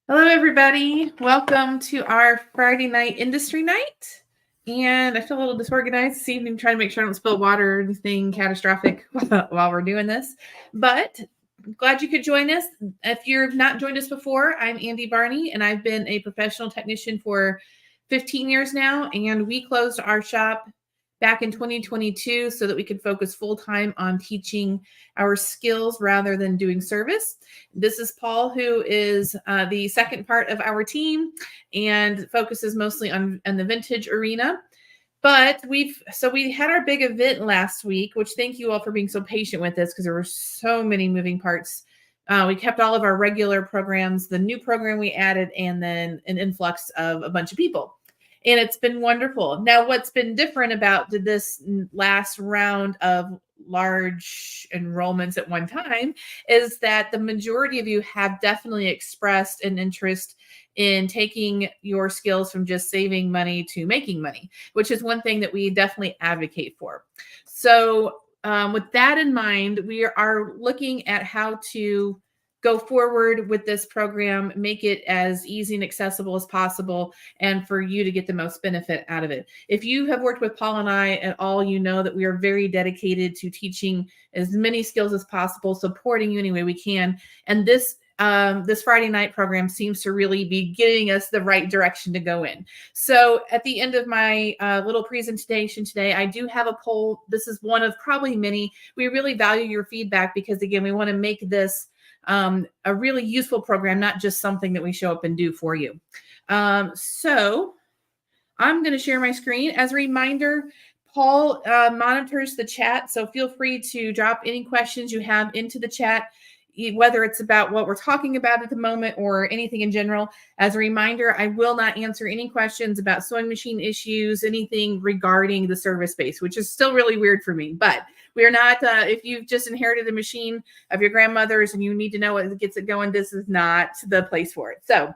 Hello, everybody. Welcome to our Friday night industry night. And I feel a little disorganized this evening, trying to make sure I don't spill water or anything catastrophic while we're doing this. But glad you could join us. If you've not joined us before, I'm Andy Barney, and I've been a professional technician for 15 years now. And we closed our shop back in 2022 so that we could focus full time on teaching our skills rather than doing service. This is Paul, who is the second part of our team and focuses mostly on the vintage arena. But we had our big event last week, which thank you all for being so patient with us because there were so many moving parts. We kept all of our regular programs, the new program we added, and then an influx of a bunch of people. And it's been wonderful. Now, what's been different about this last round of large enrollments at one time is that the majority of you have definitely expressed an interest in taking your skills from just saving money to making money, which is one thing that we definitely advocate for. So with that in mind, we are looking at how to go forward with this program, make it as easy and accessible as possible, and for you to get the most benefit out of it. If you have worked with Paul and I at all, you know that we are very dedicated to teaching as many skills as possible, supporting you any way we can. And this Friday night program seems to really be giving us the right direction to go in. So at the end of my little presentation today, I do have a poll. This is one of probably many. We really value your feedback because, again, we want to make this a really useful program, not just something that we show up and do for you. So I'm going to share my screen. As a reminder, Paul monitors the chat, so feel free to drop any questions you have into the chat, whether it's about what we're talking about at the moment or anything in general. As a reminder, I will not answer any questions about sewing machine issues, anything regarding the service space, which is still really weird for me. But we are not, if you've just inherited a machine of your grandmother's and you need to know what gets it going, this is not the place for it. So,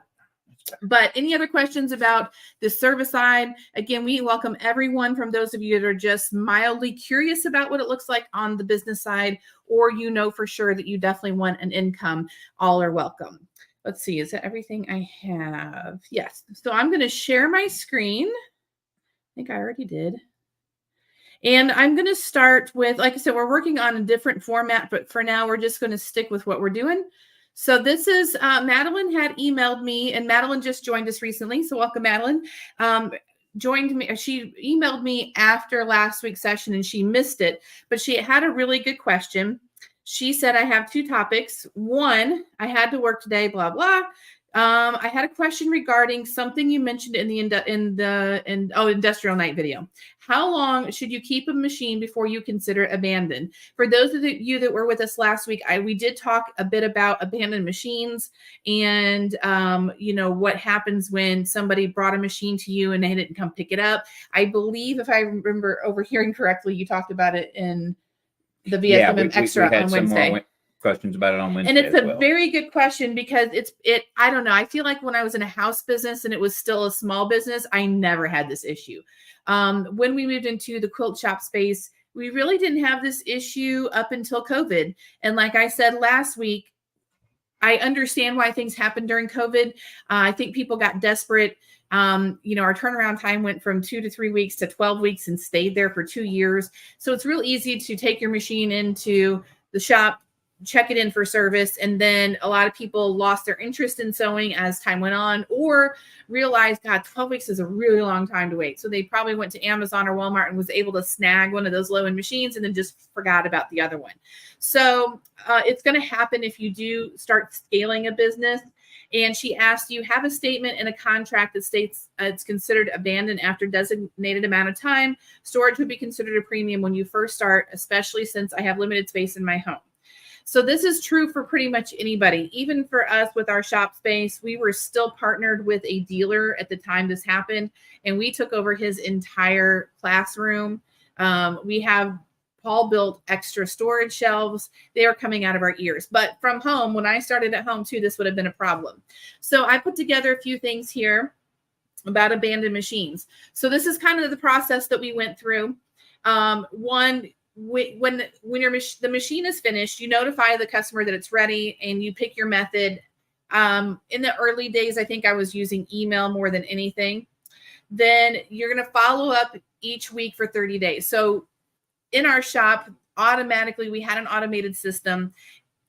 but any other questions about the service side? Again, we welcome everyone, from those of you that are just mildly curious about what it looks like on the business side, or you know for sure that you definitely want an income. All are welcome. Let's see, is that everything I have? Yes. So I'm going to share my screen. I think I already did. And I'm going to start with, like I said, we're working on a different format, but for now, we're just going to stick with what we're doing. So this is, Madeline had emailed me, and Madeline just joined us recently. So welcome, Madeline. Joined me. She emailed me after last week's session and she missed it, but she had a really good question. She said, I have two topics. One, I had to work today, blah, blah. I had a question regarding something you mentioned in the industrial night video. How long should you keep a machine before you consider abandoned? For those of you that were with us last week, we did talk a bit about abandoned machines and what happens when somebody brought a machine to you and they didn't come pick it up. I believe, if I remember overhearing correctly, you talked about it in the VSMM Extra on Wednesday. Questions about it on Wednesday. And it's a very good question because I don't know. I feel like when I was in a house business and it was still a small business, I never had this issue. When we moved into the quilt shop space, we really didn't have this issue up until COVID. And like I said last week, I understand why things happened during COVID. I think people got desperate. Our turnaround time went from 2 to 3 weeks to 12 weeks and stayed there for 2 years. So it's real easy to take your machine into the shop, check it in for service, and then a lot of people lost their interest in sewing as time went on, or realized, God, 12 weeks is a really long time to wait. So they probably went to Amazon or Walmart and was able to snag one of those low-end machines and then just forgot about the other one. So it's going to happen if you do start scaling a business. And she asked, do you have a statement in a contract that states it's considered abandoned after designated amount of time? Storage would be considered a premium when you first start, especially since I have limited space in my home. So this is true for pretty much anybody. Even for us with our shop space, we were still partnered with a dealer at the time this happened, and we took over his entire classroom. We have Paul built extra storage shelves. They are coming out of our ears. But from home, when I started at home too, this would have been a problem. So I put together a few things here about abandoned machines. So this is kind of the process that we went through. One, when the machine is finished, you notify the customer that it's ready and you pick your method In the early days, I think I was using email more than anything. Then you're going to follow up each week for 30 days. So in our shop, automatically, we had an automated system.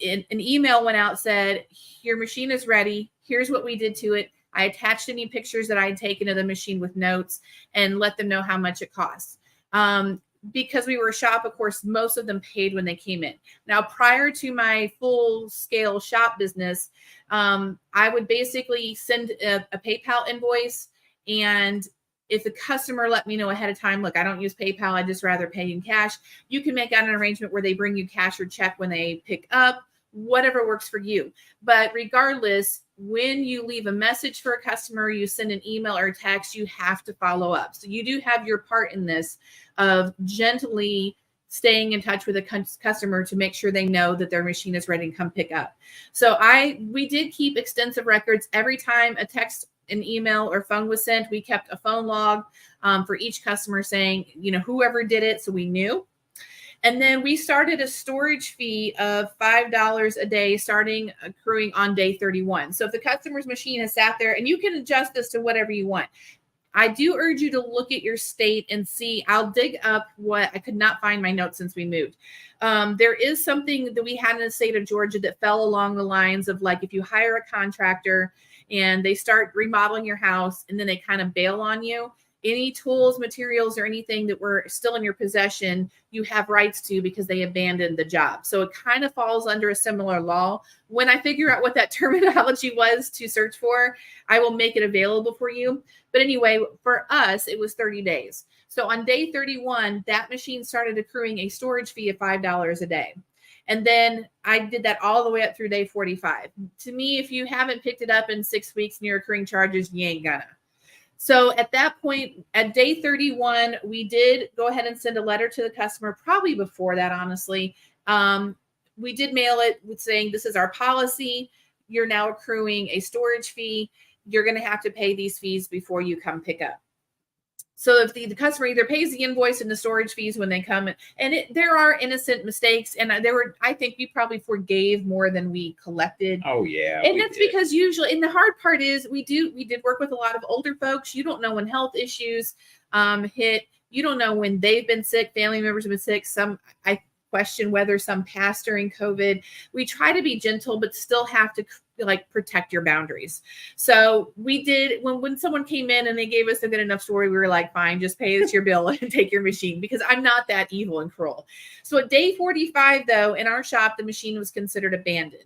An email went out, said, your machine is ready. Here's what we did to it. I attached any pictures that I had taken of the machine with notes and let them know how much it costs. Because we were a shop, of course, most of them paid when they came in. Now, prior to my full-scale shop business, I would basically send a PayPal invoice, and if the customer let me know ahead of time, look, I don't use PayPal, I just rather pay in cash, you can make out an arrangement where they bring you cash or check when they pick up, whatever works for you. But regardless, when you leave a message for a customer, you send an email or a text, you have to follow up. So you do have your part in this of gently staying in touch with a customer to make sure they know that their machine is ready to come pick up. So we did keep extensive records. Every time a text, an email, or phone was sent, we kept a phone log for each customer saying, whoever did it, so we knew. And then we started a storage fee of $5 a day, starting accruing on day 31. So if the customer's machine has sat there, and you can adjust this to whatever you want. I do urge you to look at your state and see. I'll dig up what I could not find my notes since we moved. There is something that we had in the state of Georgia that fell along the lines of, like, if you hire a contractor and they start remodeling your house and then they kind of bail on you, any tools, materials, or anything that were still in your possession, you have rights to because they abandoned the job. So it kind of falls under a similar law. When I figure out what that terminology was to search for, I will make it available for you. But anyway, for us, it was 30 days. So on day 31, that machine started accruing a storage fee of $5 a day. And then I did that all the way up through day 45. To me, if you haven't picked it up in 6 weeks and you're accruing charges, you ain't gonna. So at that point, at day 31, we did go ahead and send a letter to the customer, probably before that, honestly. We did mail it with saying, this is our policy. You're now accruing a storage fee. You're going to have to pay these fees before you come pick up. So if the customer either pays the invoice and the storage fees when they come, there are innocent mistakes, and I think we probably forgave more than we collected. Oh yeah, and that's because usually, and the hard part is we did work with a lot of older folks. You don't know when health issues hit. You don't know when they've been sick. Family members have been sick. I question whether some passed during COVID. We try to be gentle, but still have to protect your boundaries. So we did, when someone came in and they gave us a good enough story, we were like, fine, just pay us your bill and take your machine, because I'm not that evil and cruel. So at day 45, though, in our shop, the machine was considered abandoned.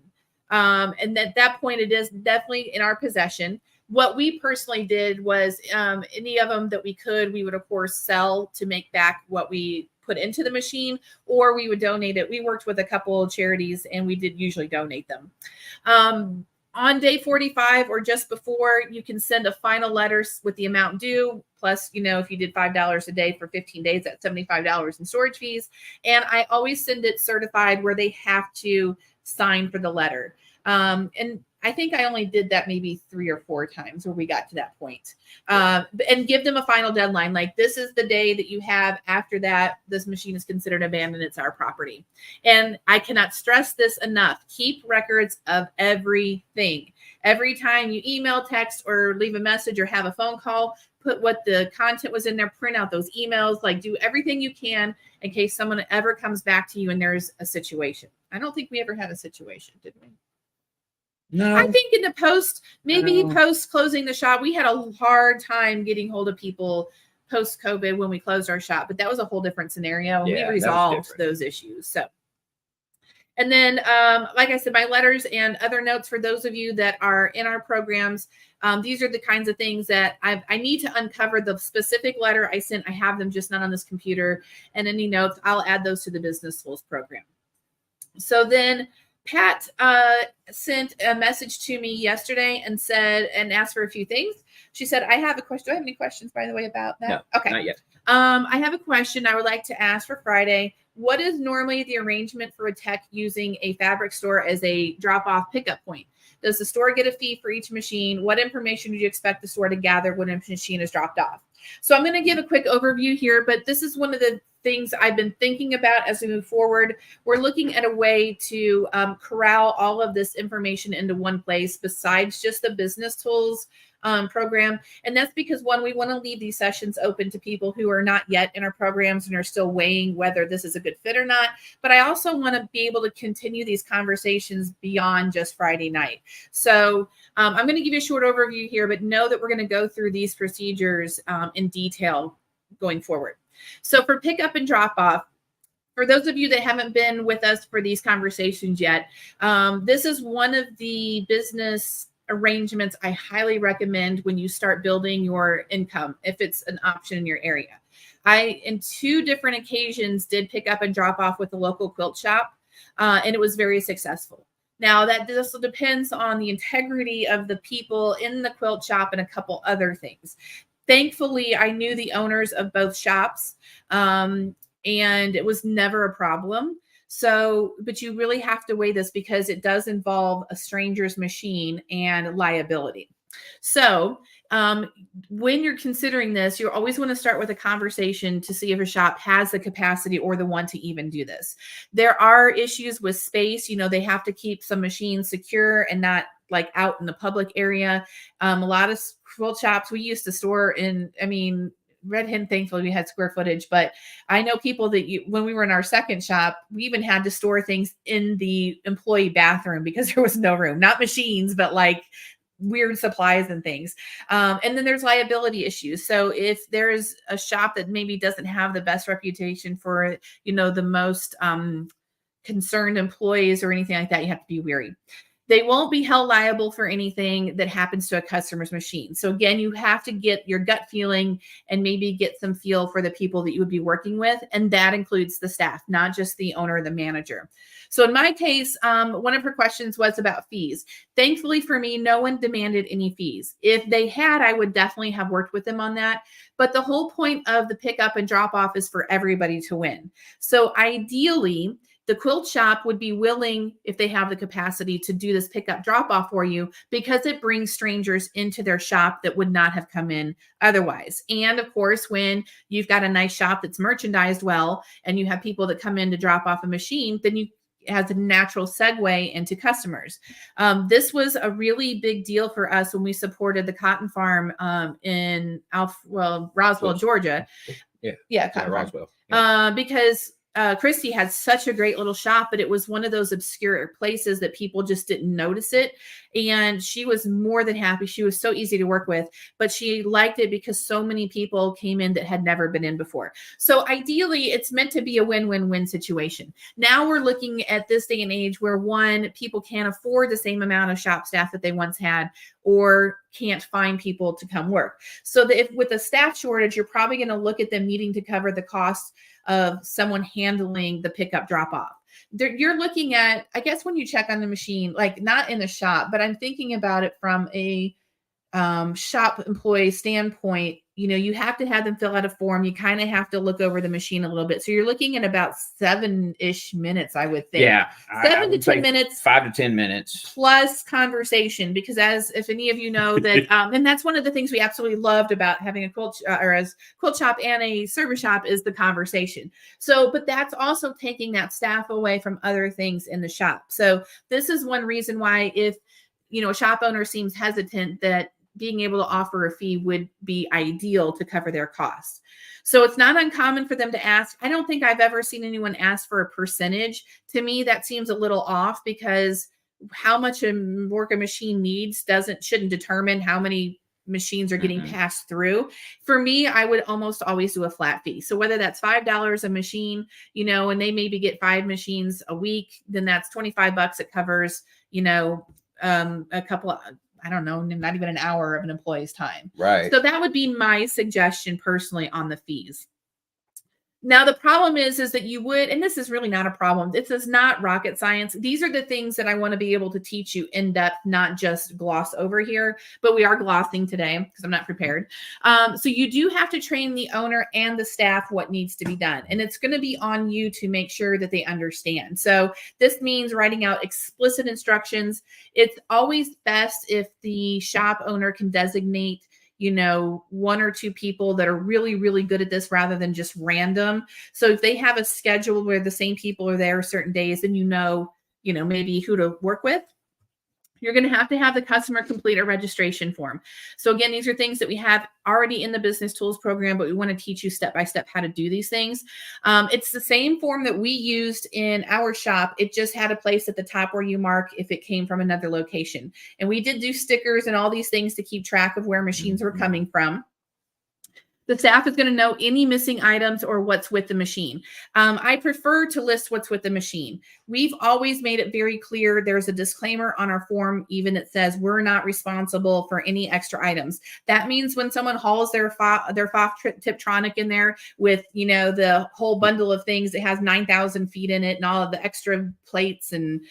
And at that point, it is definitely in our possession. What we personally did was any of them that we would, of course, sell to make back what we put into the machine, or we would donate it. We worked with a couple of charities, and we did usually donate them. On day 45 or just before, you can send a final letter with the amount due, plus, if you did $5 a day for 15 days, that's $75 in storage fees. And I always send it certified where they have to sign for the letter. And I think I only did that maybe 3 or 4 times where we got to that point. And give them a final deadline. Like, this is the day that you have. After that, this machine is considered abandoned. It's our property. And I cannot stress this enough. Keep records of everything. Every time you email, text, or leave a message or have a phone call, put what the content was in there, print out those emails, do everything you can in case someone ever comes back to you and there's a situation. I don't think we ever had a situation, did we? No. I think in the post closing the shop, we had a hard time getting hold of people post COVID when we closed our shop, but that was a whole different scenario. And we resolved those issues. So, and then, like I said, my letters and other notes for those of you that are in our programs, these are the kinds of things that I need to uncover the specific letter I sent. I have them just not on this computer, and any notes, I'll add those to the Business Schools program. So then Pat sent a message to me yesterday and asked for a few things. She said, I have a question. Do I have any questions, by the way, about that? No, okay. Not yet. I have a question I would like to ask for Friday. What is normally the arrangement for a tech using a fabric store as a drop-off pickup point? Does the store get a fee for each machine? What information do you expect the store to gather when a machine is dropped off? So I'm going to give a quick overview here, but this is one of the things I've been thinking about as we move forward. We're looking at a way to corral all of this information into one place besides just the business tools program. And that's because, one, we want to leave these sessions open to people who are not yet in our programs and are still weighing whether this is a good fit or not. But I also want to be able to continue these conversations beyond just Friday night. So I'm going to give you a short overview here, but know that we're going to go through these procedures in detail going forward. So for pickup and drop off, for those of you that haven't been with us for these conversations yet, this is one of the business arrangements I highly recommend when you start building your income, if it's an option in your area. I, in 2 different occasions, did pick up and drop off with a local quilt shop, and it was very successful. Now, that also depends on the integrity of the people in the quilt shop and a couple other things. Thankfully, I knew the owners of both shops, and it was never a problem. So, but you really have to weigh this because it does involve a stranger's machine and liability. So, when you're considering this, you always want to start with a conversation to see if a shop has the capacity or the want to even do this. There are issues with space. You know, they have to keep some machines secure and not like out in the public area. A lot of quilt shops we used to store in, Red Hen, thankfully we had square footage, but I know people that when we were in our second shop, we even had to store things in the employee bathroom because there was no room, not machines, but like weird supplies and things. And then there's liability issues. So if there's a shop that maybe doesn't have the best reputation for, the most concerned employees or anything like that, you have to be wary. They won't be held liable for anything that happens to a customer's machine. So again, you have to get your gut feeling and maybe get some feel for the people that you would be working with. And that includes the staff, not just the owner or the manager. So in my case, one of her questions was about fees. Thankfully for me, no one demanded any fees. If they had, I would definitely have worked with them on that. But the whole point of the pickup and drop off is for everybody to win. So ideally, the quilt shop would be willing, if they have the capacity, to do this pickup drop off for you because it brings strangers into their shop that would not have come in otherwise. And of course, when you've got a nice shop that's merchandised well and you have people that come in to drop off a machine, then you has a natural segue into customers. This was a really big deal for us when we supported the cotton farm in Roswell, Georgia. Yeah, Roswell. Because Christy had such a great little shop, but it was one of those obscure places that people just didn't notice it. And she was more than happy. She was so easy to work with, but she liked it because so many people came in that had never been in before. So ideally, it's meant to be a win-win-win situation. Now we're looking at this day and age where, one, people can't afford the same amount of shop staff that they once had or can't find people to come work. So that if with a staff shortage, you're probably going to look at them needing to cover the cost of someone handling the pickup drop off. You're looking at, I guess, when you check on the machine, like not in the shop, but I'm thinking about it from a shop employee standpoint. You have to have them fill out a form. You kind of have to look over the machine a little bit. So you're looking at about 7-ish minutes, I would think. Yeah. 7 to 10 minutes. 5 to 10 minutes. Plus conversation, because if any of you know that, and that's one of the things we absolutely loved about having a quilt shop and a service shop is the conversation. So, but that's also taking that staff away from other things in the shop. So this is one reason why if, a shop owner seems hesitant, that being able to offer a fee would be ideal to cover their costs. So it's not uncommon for them to ask. I don't think I've ever seen anyone ask for a percentage. To me, that seems a little off because how much work a machine needs shouldn't determine how many machines are getting passed through. For me, I would almost always do a flat fee. So whether that's $5 a machine, and they maybe get 5 machines a week, then that's $25. It covers, a couple of, I don't know, not even an hour of an employee's time. Right. So that would be my suggestion personally on the fees. Now, the problem is that you would, and this is really not a problem. This is not rocket science. These are the things that I want to be able to teach you in depth, not just gloss over here, but we are glossing today because I'm not prepared. So you do have to train the owner and the staff what needs to be done. And it's going to be on you to make sure that they understand. So this means writing out explicit instructions. It's always best if the shop owner can designate one or two people that are really, really good at this rather than just random. So if they have a schedule where the same people are there certain days, then maybe who to work with. You're going to have the customer complete a registration form. So again, these are things that we have already in the business tools program, but we want to teach you step by step how to do these things. It's the same form that we used in our shop. It just had a place at the top where you mark if it came from another location. And we did do stickers and all these things to keep track of where machines were coming from. The staff is going to know any missing items or what's with the machine. I prefer to list what's with the machine. We've always made it very clear. There's a disclaimer on our form, even that says we're not responsible for any extra items. That means when someone hauls their FOF Tiptronic in there with, the whole bundle of things that has 9,000 feet in it and all of the extra plates and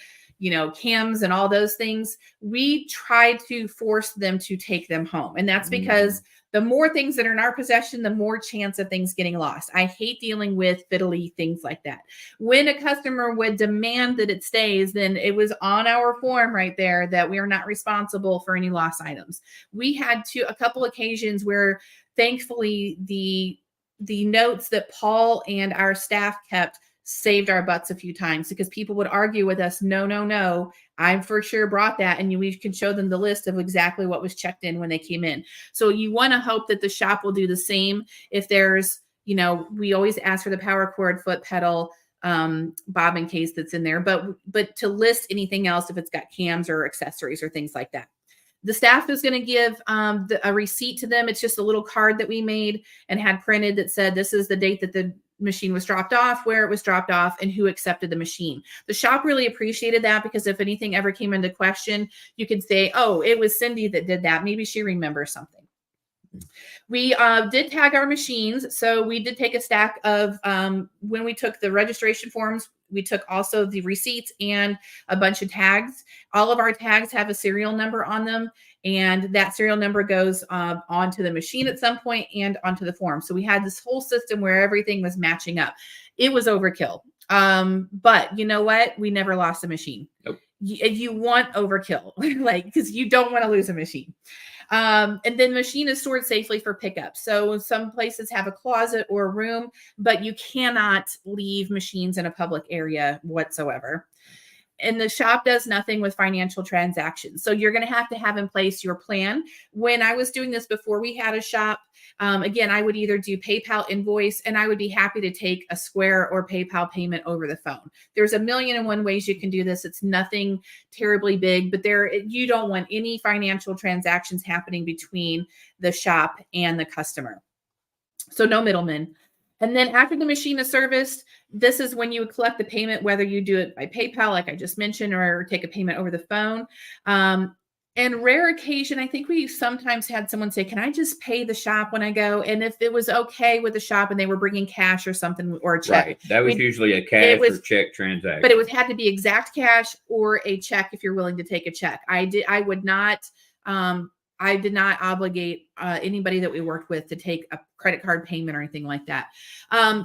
cams and all those things, we try to force them to take them home. And that's because the more things that are in our possession, the more chance of things getting lost. I hate dealing with fiddly things like that. When a customer would demand that it stays, then it was on our form right there that we are not responsible for any lost items. We had a couple occasions where thankfully the notes that Paul and our staff kept saved our butts a few times, because people would argue with us, no, I for sure brought that. And we can show them the list of exactly what was checked in when they came in. So you want to hope that the shop will do the same. If there's, we always ask for the power cord, foot pedal, bobbin case that's in there, but to list anything else if it's got cams or accessories or things like that. The staff is going to give a receipt to them. It's just a little card that we made and had printed that said, this is the date that the machine was dropped off, where it was dropped off, and who accepted the machine. The shop really appreciated that, because if anything ever came into question, you could say, oh, it was Cindy that did that. Maybe she remembers something. We did tag our machines. So we did take a stack of, when we took the registration forms, we took also the receipts and a bunch of tags. All of our tags have a serial number on them, and that serial number goes onto the machine at some point and onto the form. So we had this whole system where everything was matching up. It was overkill. But you know what? We never lost a machine. Nope. You want overkill, because you don't want to lose a machine. And then the machine is stored safely for pickup. So some places have a closet or a room, but you cannot leave machines in a public area whatsoever. And the shop does nothing with financial transactions. So you're going to have in place your plan. When I was doing this before we had a shop, again, I would either do PayPal invoice, and I would be happy to take a Square or PayPal payment over the phone. There's 1,000,001 ways you can do this. It's nothing terribly big, but you don't want any financial transactions happening between the shop and the customer. So no middlemen. And then after the machine is serviced, this is when you would collect the payment, whether you do it by PayPal, like I just mentioned, or take a payment over the phone. And rare occasion, I think we sometimes had someone say, can I just pay the shop when I go? And if it was okay with the shop and they were bringing cash or something, or a check. Right. That was usually a cash or check transaction. But it had to be exact cash or a check if you're willing to take a check. I did not obligate anybody that we worked with to take a credit card payment or anything like that.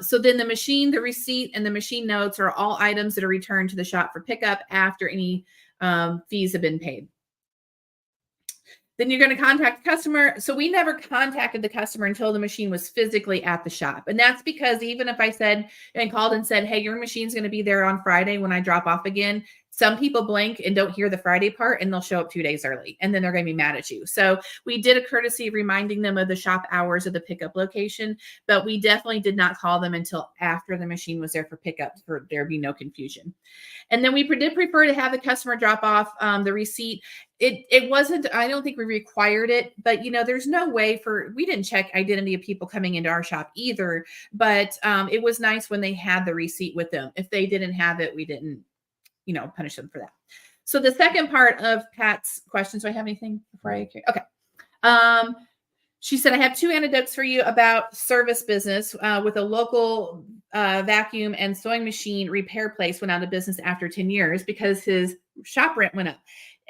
So then the machine, the receipt, and the machine notes are all items that are returned to the shop for pickup after any fees have been paid. Then you're going to contact the customer. So we never contacted the customer until the machine was physically at the shop. And that's because even if I said and called and said, hey, your machine's going to be there on Friday when I drop off again, some people blink and don't hear the Friday part, and they'll show up 2 days early, and then they're going to be mad at you. So we did a courtesy of reminding them of the shop hours of the pickup location, but we definitely did not call them until after the machine was there for pickup, for there be no confusion. And then we did prefer to have the customer drop off the receipt. It wasn't, I don't think we required it, but there's no way we didn't check identity of people coming into our shop either, but it was nice when they had the receipt with them. If they didn't have it, we didn't punish them for that. So the second part of Pat's question. Do I have anything before I? Okay. She said, I have 2 anecdotes for you about service business with a local vacuum and sewing machine repair place went out of business after 10 years because his shop rent went up.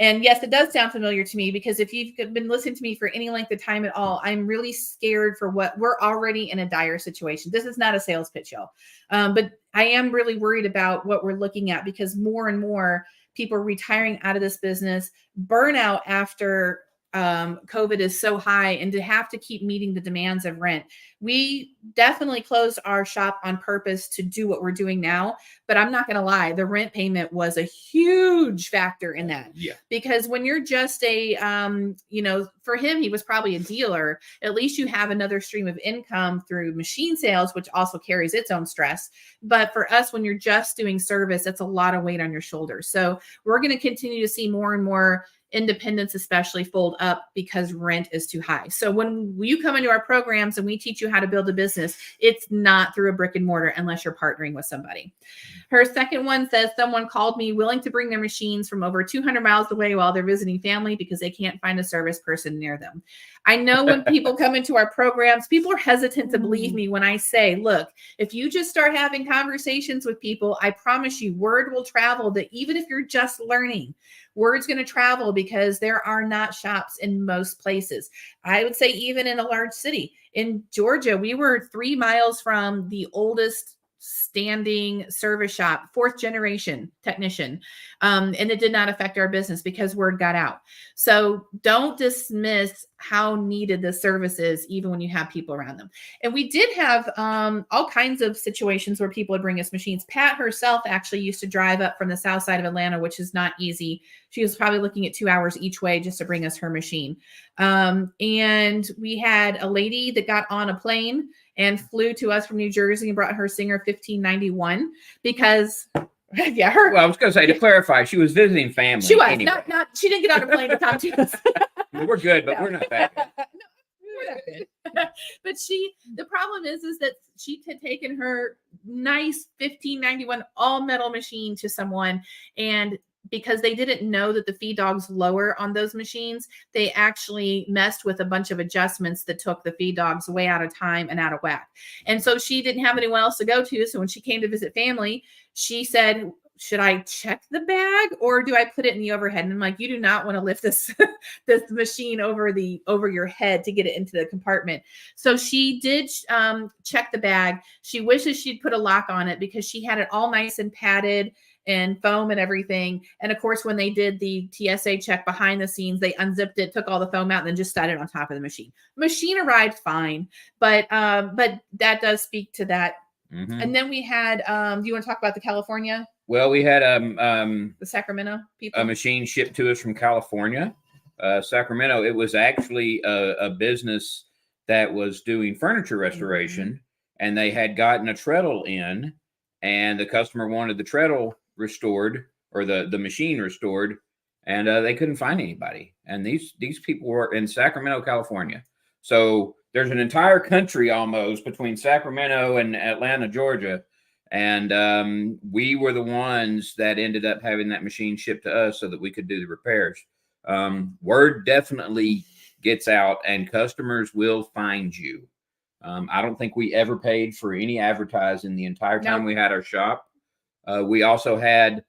And yes, it does sound familiar to me, because if you've been listening to me for any length of time at all, I'm really scared for we're already in a dire situation. This is not a sales pitch, y'all. But I am really worried about what we're looking at, because more and more people are retiring out of this business, burnout after COVID is so high, and to have to keep meeting the demands of rent. We definitely closed our shop on purpose to do what we're doing now. But I'm not going to lie, the rent payment was a huge factor in that. Yeah. Because when you're just a, for him, he was probably a dealer. At least you have another stream of income through machine sales, which also carries its own stress. But for us, when you're just doing service, it's a lot of weight on your shoulders. So we're going to continue to see more and more independents especially fold up because rent is too high. So when you come into our programs and we teach you how to build a business, it's not through a brick and mortar unless you're partnering with somebody. Her second one says, someone called me willing to bring their machines from over 200 miles away while they're visiting family because they can't find a service person near them. I know when people come into our programs, people are hesitant to believe me when I say, look, if you just start having conversations with people, I promise you word will travel that even if you're just learning, word's going to travel because there are not shops in most places. I would say even in a large city. In Georgia, we were 3 miles from the oldest standing service shop, 4th generation technician. And it did not affect our business because word got out. So don't dismiss how needed the service is, even when you have people around them. And we did have all kinds of situations where people would bring us machines. Pat herself actually used to drive up from the south side of Atlanta, which is not easy. She was probably looking at 2 hours each way just to bring us her machine. And we had a lady that got on a plane and flew to us from New Jersey and brought her Singer 1591 because, yeah, her. Well, I was going to say, to clarify, she was visiting family. She was anyway. not. She didn't get on a plane to come to us. We're good, but we're not that good. We're not good. But the problem is that she had taken her nice 1591 all metal machine to someone, and because they didn't know that the feed dog's lower on those machines, they actually messed with a bunch of adjustments that took the feed dogs way out of time and out of whack. And so she didn't have anyone else to go to. So when she came to visit family, she said, should I check the bag or do I put it in the overhead? And I'm like, you do not want to lift this machine over your head to get it into the compartment. So she did check the bag. She wishes she'd put a lock on it because she had it all nice and padded and foam and everything. And of course, when they did the TSA check behind the scenes, they unzipped it, took all the foam out, and then just set it on top of the machine. Machine arrived fine, but that does speak to that. Mm-hmm. And then we had, do you want to talk about the California? Well, we had the Sacramento people. A machine shipped to us from California, Sacramento. It was actually a business that was doing furniture restoration, mm-hmm. and they had gotten a treadle in, and the customer wanted the treadle restored or the machine restored, and they couldn't find anybody. And these people were in Sacramento, California. So there's an entire country almost between Sacramento and Atlanta, Georgia. And we were the ones that ended up having that machine shipped to us so that we could do the repairs. Word definitely gets out and customers will find you. I don't think we ever paid for any advertising the entire time we had our shop. We also had,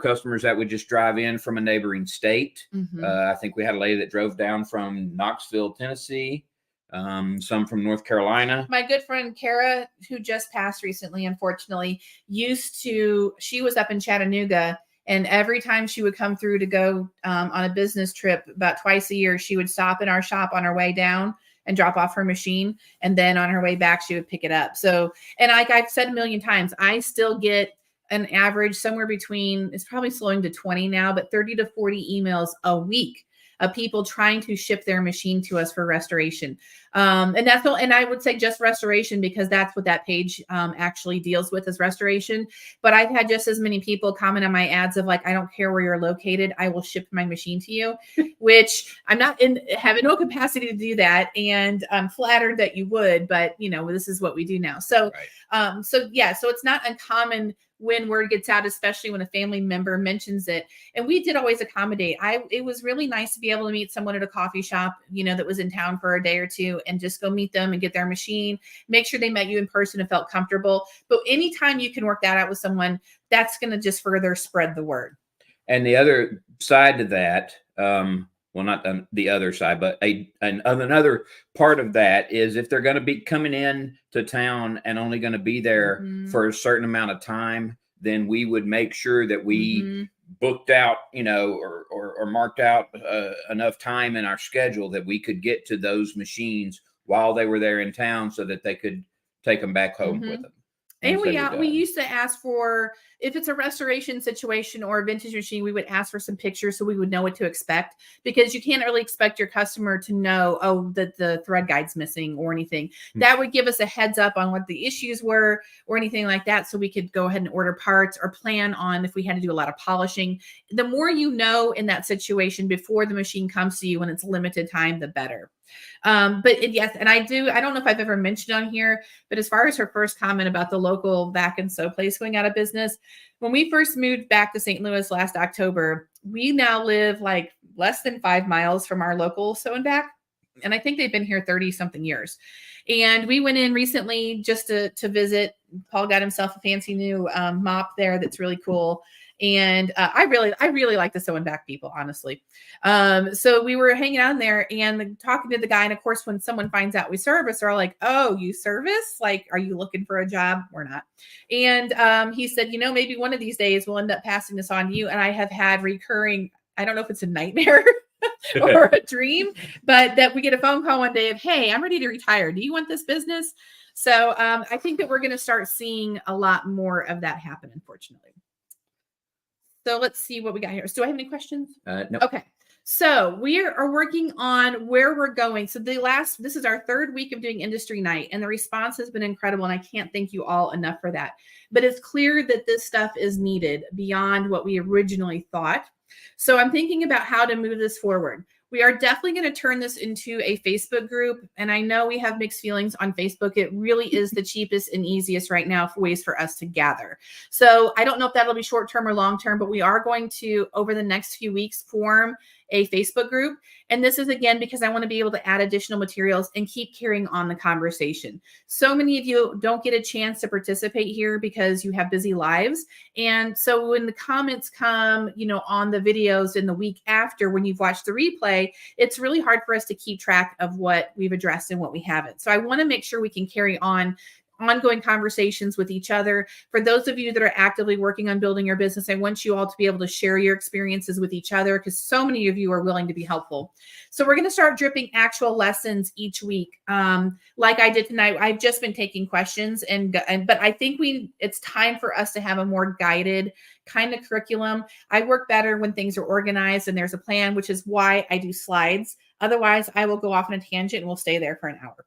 customers that would just drive in from a neighboring state. Mm-hmm. I think we had a lady that drove down from Knoxville, Tennessee. Some from North Carolina. My good friend Kara, who just passed recently, unfortunately, she was up in Chattanooga, and every time she would come through to go on a business trip about twice a year, she would stop in our shop on her way down and drop off her machine. And then on her way back, she would pick it up. So, and like I've said a million times, I still get an average somewhere between, it's probably slowing to 20 now, but 30 to 40 emails a week of people trying to ship their machine to us for restoration. And that's all, and I would say just restoration because that's what that page actually deals with is restoration. But I've had just as many people comment on my ads of like, I don't care where you're located, I will ship my machine to you, which I'm not having no capacity to do that. And I'm flattered that you would, but this is what we do now. So, right. So it's not uncommon when word gets out, especially when a family member mentions it. And we did always accommodate. It was really nice to be able to meet someone at a coffee shop, that was in town for a day or two and just go meet them and get their machine, make sure they met you in person and felt comfortable. But anytime you can work that out with someone, that's going to just further spread the word. And the other side to that, well, not the other side, but another part of that is if they're going to be coming in to town and only going to be there mm-hmm. for a certain amount of time, then we would make sure that we mm-hmm. booked out, or marked out enough time in our schedule that we could get to those machines while they were there in town so that they could take them back home with them. And we used to ask for, if it's a restoration situation or a vintage machine, we would ask for some pictures so we would know what to expect, because you can't really expect your customer to know, oh, that the thread guide's missing or anything. That would give us a heads up on what the issues were or anything like that, so we could go ahead and order parts or plan on if we had to do a lot of polishing. The more you know in that situation before the machine comes to you when it's limited time, the better. Yes, and I don't know if I've ever mentioned on here, but as far as her first comment about the local vac and sew place going out of business, when we first moved back to St. Louis last October, we now live like less than 5 miles from our local sew and vac. And I think they've been here 30 something years. And we went in recently just to visit. Paul got himself a fancy new mop there that's really cool. And I really like the sew and vac people, honestly. So we were hanging out in there and talking to the guy. And of course, when someone finds out we service, they're all like, "Oh, you service? Like, are you looking for a job?" We're not. And he said, maybe one of these days we'll end up passing this on to you. And I have had recurring, I don't know if it's a nightmare or a dream, but that we get a phone call one day of, "Hey, I'm ready to retire. Do you want this business?" So I think that we're going to start seeing a lot more of that happen, unfortunately. So let's see what we got here. So do I have any questions? No. Okay. So we are working on where we're going. So this is our 3rd week of doing Industry Night, and the response has been incredible. And I can't thank you all enough for that. But it's clear that this stuff is needed beyond what we originally thought. So I'm thinking about how to move this forward. We are definitely going to turn this into a Facebook group. And I know we have mixed feelings on Facebook. It really is the cheapest and easiest right now for ways for us to gather. So I don't know if that'll be short-term or long-term, but we are going to, over the next few weeks, form a Facebook group. And this is, again, because I want to be able to add additional materials and keep carrying on the conversation. So many of you don't get a chance to participate here because you have busy lives. And so when the comments come, on the videos in the week after, when you've watched the replay, it's really hard for us to keep track of what we've addressed and what we haven't. So I want to make sure we can carry on ongoing conversations with each other. For those of you that are actively working on building your business, I want you all to be able to share your experiences with each other, because so many of you are willing to be helpful. So we're going to start dripping actual lessons each week. Like I did tonight, I've just been taking questions, but I think it's time for us to have a more guided kind of curriculum. I work better when things are organized and there's a plan, which is why I do slides. Otherwise, I will go off on a tangent and we'll stay there for an hour.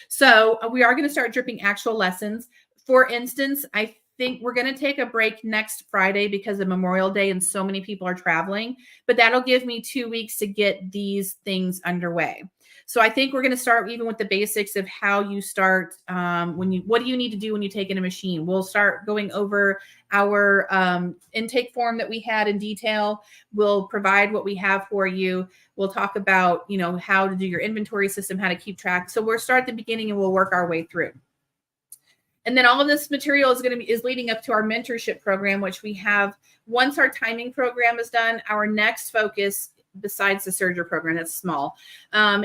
So we are going to start dripping actual lessons. For instance, I think we're going to take a break next Friday because of Memorial Day and so many people are traveling, but that'll give me 2 weeks to get these things underway. So I think we're going to start even with the basics of how you start what do you need to do when you take in a machine. We'll start going over our intake form that we had in detail. We'll provide what we have for you. We'll talk about, how to do your inventory system, how to keep track. So we'll start at the beginning and we'll work our way through. And then all of this material is leading up to our mentorship program, which we have. Once our timing program is done, our next focus, besides the Surger program, that's small,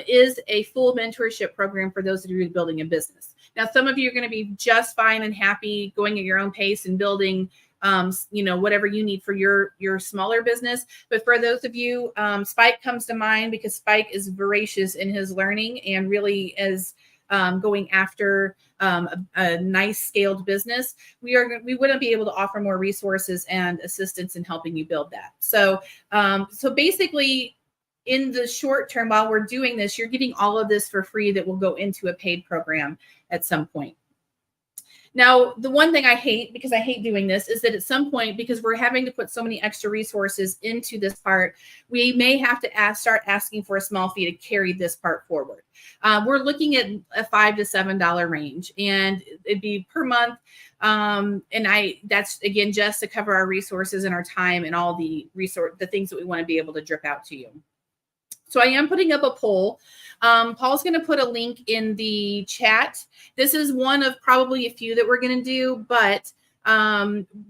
is a full mentorship program for those of you building a business. Now, some of you are going to be just fine and happy going at your own pace and building, whatever you need for your smaller business. But for those of you, Spike comes to mind because Spike is voracious in his learning and really is going after a nice scaled business. We wouldn't be able to offer more resources and assistance in helping you build that. So basically, in the short term, while we're doing this, you're getting all of this for free that will go into a paid program at some point. Now, the one thing I hate, because I hate doing this, is that at some point, because we're having to put so many extra resources into this part, we may have to start asking for a small fee to carry this part forward. We're looking at a $5 to $7 range, and it'd be per month. That's again just to cover our resources and our time and all the things that we want to be able to drip out to you. So I am putting up a poll. Paul's going to put a link in the chat. This is one of probably a few that we're going to do, but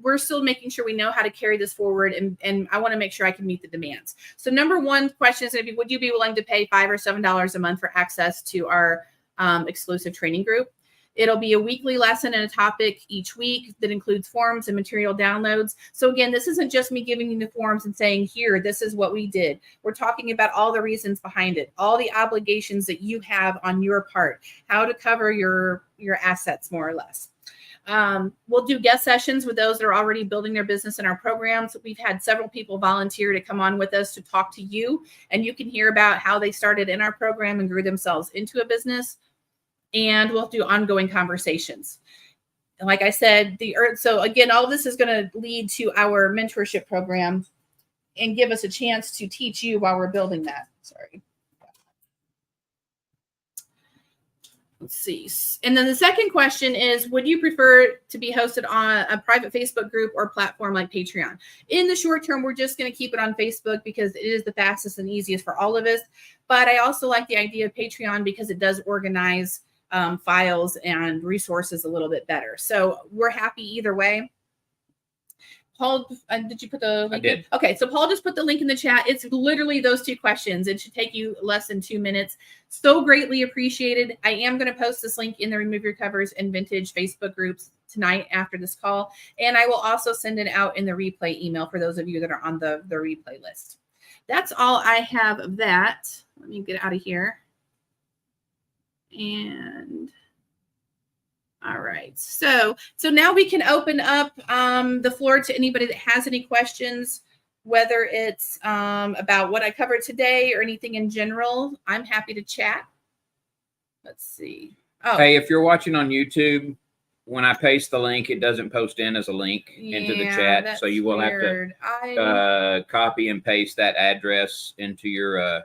we're still making sure we know how to carry this forward, and I want to make sure I can meet the demands. So number one question is going to be, would you be willing to pay $5 or $7 a month for access to our exclusive training group? It'll be a weekly lesson and a topic each week that includes forms and material downloads. So again, this isn't just me giving you the forms and saying, here, this is what we did. We're talking about all the reasons behind it, all the obligations that you have on your part, how to cover your assets more or less. We'll do guest sessions with those that are already building their business in our programs. We've had several people volunteer to come on with us to talk to you, and you can hear about how they started in our program and grew themselves into a business. And we'll do ongoing conversations. And like I said, so again, all of this is going to lead to our mentorship program and give us a chance to teach you while we're building that. Sorry. Let's see. And then the second question is, would you prefer to be hosted on a private Facebook group or platform like Patreon? In the short term, we're just going to keep it on Facebook because it is the fastest and easiest for all of us. But I also like the idea of Patreon because it does organize files and resources a little bit better. So we're happy either way. Paul, did you put the link? I did. Okay, so Paul just put the link in the chat. It's literally those two questions. It should take you less than 2 minutes. So greatly appreciated. I am going to post this link in the Remove Your Covers and Vintage Facebook groups tonight after this call. And I will also send it out in the replay email for those of you that are on the replay list. That's all I have of that. Let me get out of here. And all right, so now we can open up the floor to anybody that has any questions, whether it's about what I covered today or anything in general. I'm happy to chat. Let's see. Oh, Hey, if you're watching on YouTube, when I paste the link, it doesn't post in as a link into the chat, so you will weird. have to copy and paste that address into your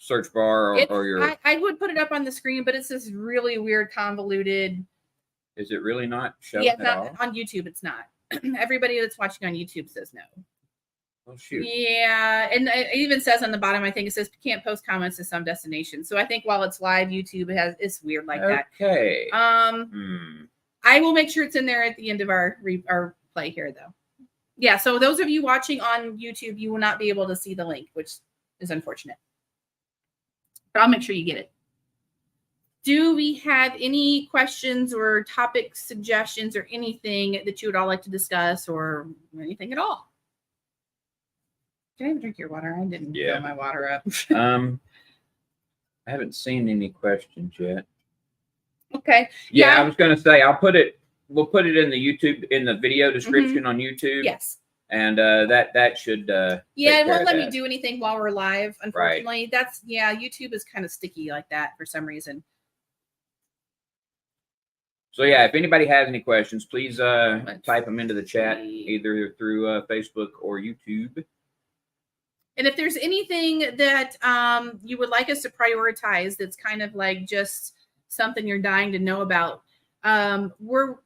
search bar or your. I would put it up on the screen, but it's this really weird, convoluted. Is it really not showing? Yeah, at not all? on YouTube. It's not. Everybody that's watching on YouTube says no. Oh shoot. Yeah, and it even says on the bottom, I think it says can't post comments to some destinations. So I think while it's live, YouTube it's weird like that. Okay. I will make sure it's in there at the end of our play here, though. Yeah. So those of you watching on YouTube, you will not be able to see the link, which is unfortunate. But I'll make sure you get it. Do we have any questions or topic suggestions or anything that you would all like to discuss or anything at all? Can I even drink your water? I didn't fill my water up. I haven't seen any questions yet. Okay. Yeah, I was going to say we'll put it in the YouTube, in the video description on YouTube. Yes. And that should it won't let me do anything while we're live, unfortunately. Right. YouTube is kind of sticky like that for some reason. So yeah, if anybody has any questions, please type them into the chat, either through Facebook or YouTube. And if there's anything that you would like us to prioritize that's kind of like just something you're dying to know about, we're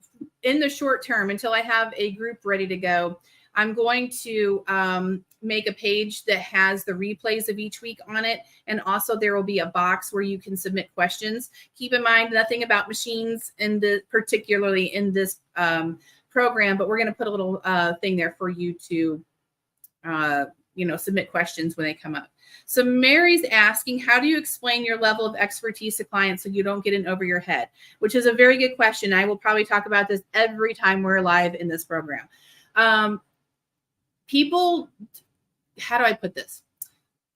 in the short term, until I have a group ready to go, I'm going to make a page that has the replays of each week on it. And also there will be a box where you can submit questions. Keep in mind, nothing about machines particularly in this program, but we're going to put a little thing there for you to submit questions when they come up. So Mary's asking, how do you explain your level of expertise to clients so you don't get in over your head? Which is a very good question. I will probably talk about this every time we're live in this program. People, how do I put this?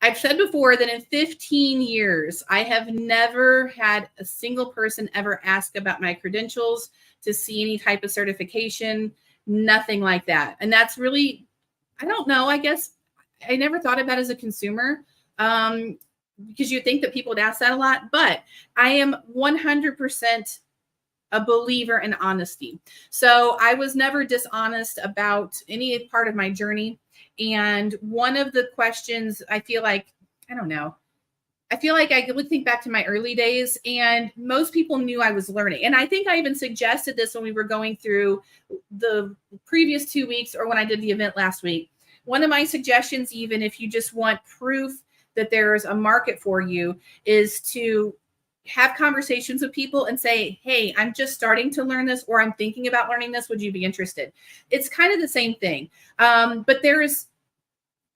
I've said before that in 15 years, I have never had a single person ever ask about my credentials to see any type of certification, nothing like that. And that's really, I don't know, I guess I never thought of that as a consumer because you think that people would ask that a lot, but I am 100% a believer in honesty. So I was never dishonest about any part of my journey. And one of the questions I feel like I would think back to my early days, and most people knew I was learning. And I think I even suggested this when we were going through the previous 2 weeks or when I did the event last week. One of my suggestions, even if you just want proof that there's a market for you, is to have conversations with people and say, hey, I'm just starting to learn this, or I'm thinking about learning this. Would you be interested? It's kind of the same thing. But there is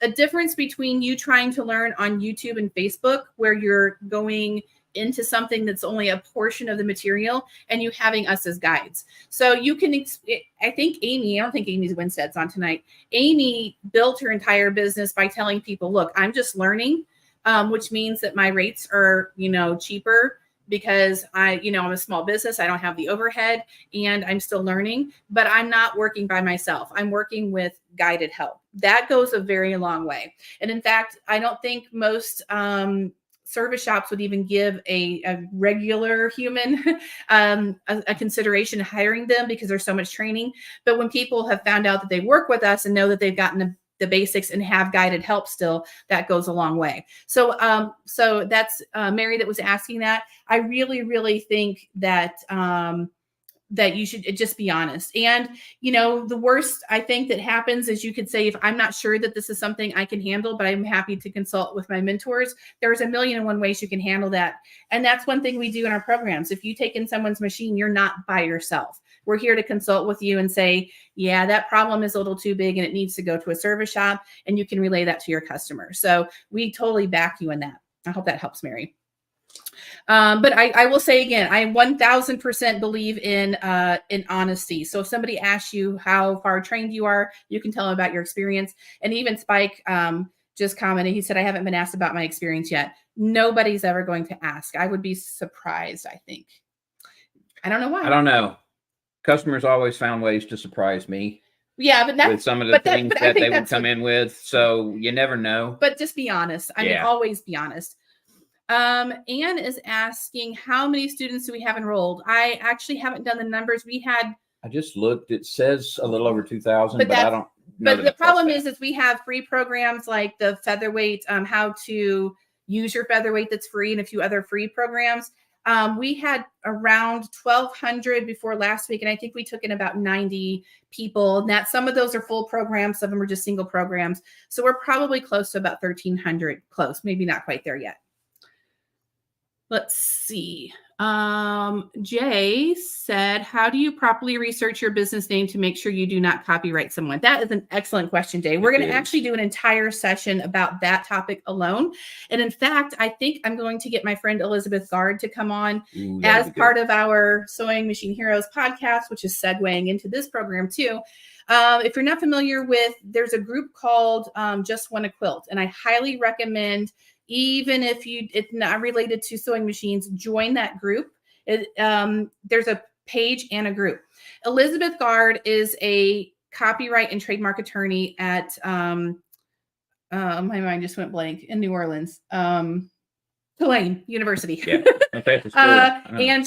a difference between you trying to learn on YouTube and Facebook, where you're going into something that's only a portion of the material, and you having us as guides. So you can, I think Amy, I don't think Amy's Winstead's on tonight. Amy built her entire business by telling people, look, I'm just learning, which means that my rates are, cheaper because I'm a small business. I don't have the overhead and I'm still learning, but I'm not working by myself. I'm working with guided help. That goes a very long way. And in fact, I don't think most, service shops would even give a regular human a consideration hiring them because there's so much training. But when people have found out that they work with us and know that they've gotten the basics and have guided help still, that goes a long way. So so that's Mary that was asking that. I really, really think that that you should just be honest. And, the worst I think that happens is you could say, if I'm not sure that this is something I can handle, but I'm happy to consult with my mentors, there's a million and one ways you can handle that. And that's one thing we do in our programs. If you take in someone's machine, you're not by yourself. We're here to consult with you and say, yeah, that problem is a little too big and it needs to go to a service shop, and you can relay that to your customer. So we totally back you in that. I hope that helps, Mary. But I will say again, I 1000% believe in honesty. So if somebody asks you how far trained you are, you can tell them about your experience. And even Spike just commented, he said, I haven't been asked about my experience yet. Nobody's ever going to ask. I would be surprised, I think. I don't know why. I don't know. Customers always found ways to surprise me. Yeah, but that's with some of the things that they would come in with. So you never know. But just be honest. I mean, always be honest. Anne is asking, how many students do we have enrolled? I actually haven't done the numbers. I just looked. It says a little over 2,000, but I don't know. But the problem is we have free programs like the Featherweight, how to use your Featherweight that's free, and a few other free programs. We had around 1,200 before last week, and I think we took in about 90 people. And that some of those are full programs, some of them are just single programs. So we're probably close to about 1,300, close, maybe not quite there yet. Let's see. Jay said, how do you properly research your business name to make sure you do not copyright someone? That is an excellent question, Jay. We're going to actually do an entire session about that topic alone. And in fact, I think I'm going to get my friend Elizabeth Gard to come on as part of our Sewing Machine Heroes podcast, which is segueing into this program too. If you're not familiar with, there's a group called Just Wanna Quilt, and I highly recommend, even if it's not related to sewing machines, join that group. There's a page and a group. Elizabeth Gard is a copyright and trademark attorney at, my mind just went blank, in New Orleans. Tulane University. Yeah. And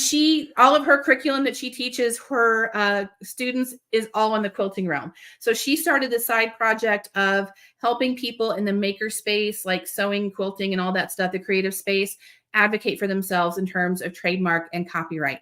all of her curriculum that she teaches her students is all in the quilting realm. So she started the side project of helping people in the maker space, like sewing, quilting, and all that stuff, the creative space, advocate for themselves in terms of trademark and copyright.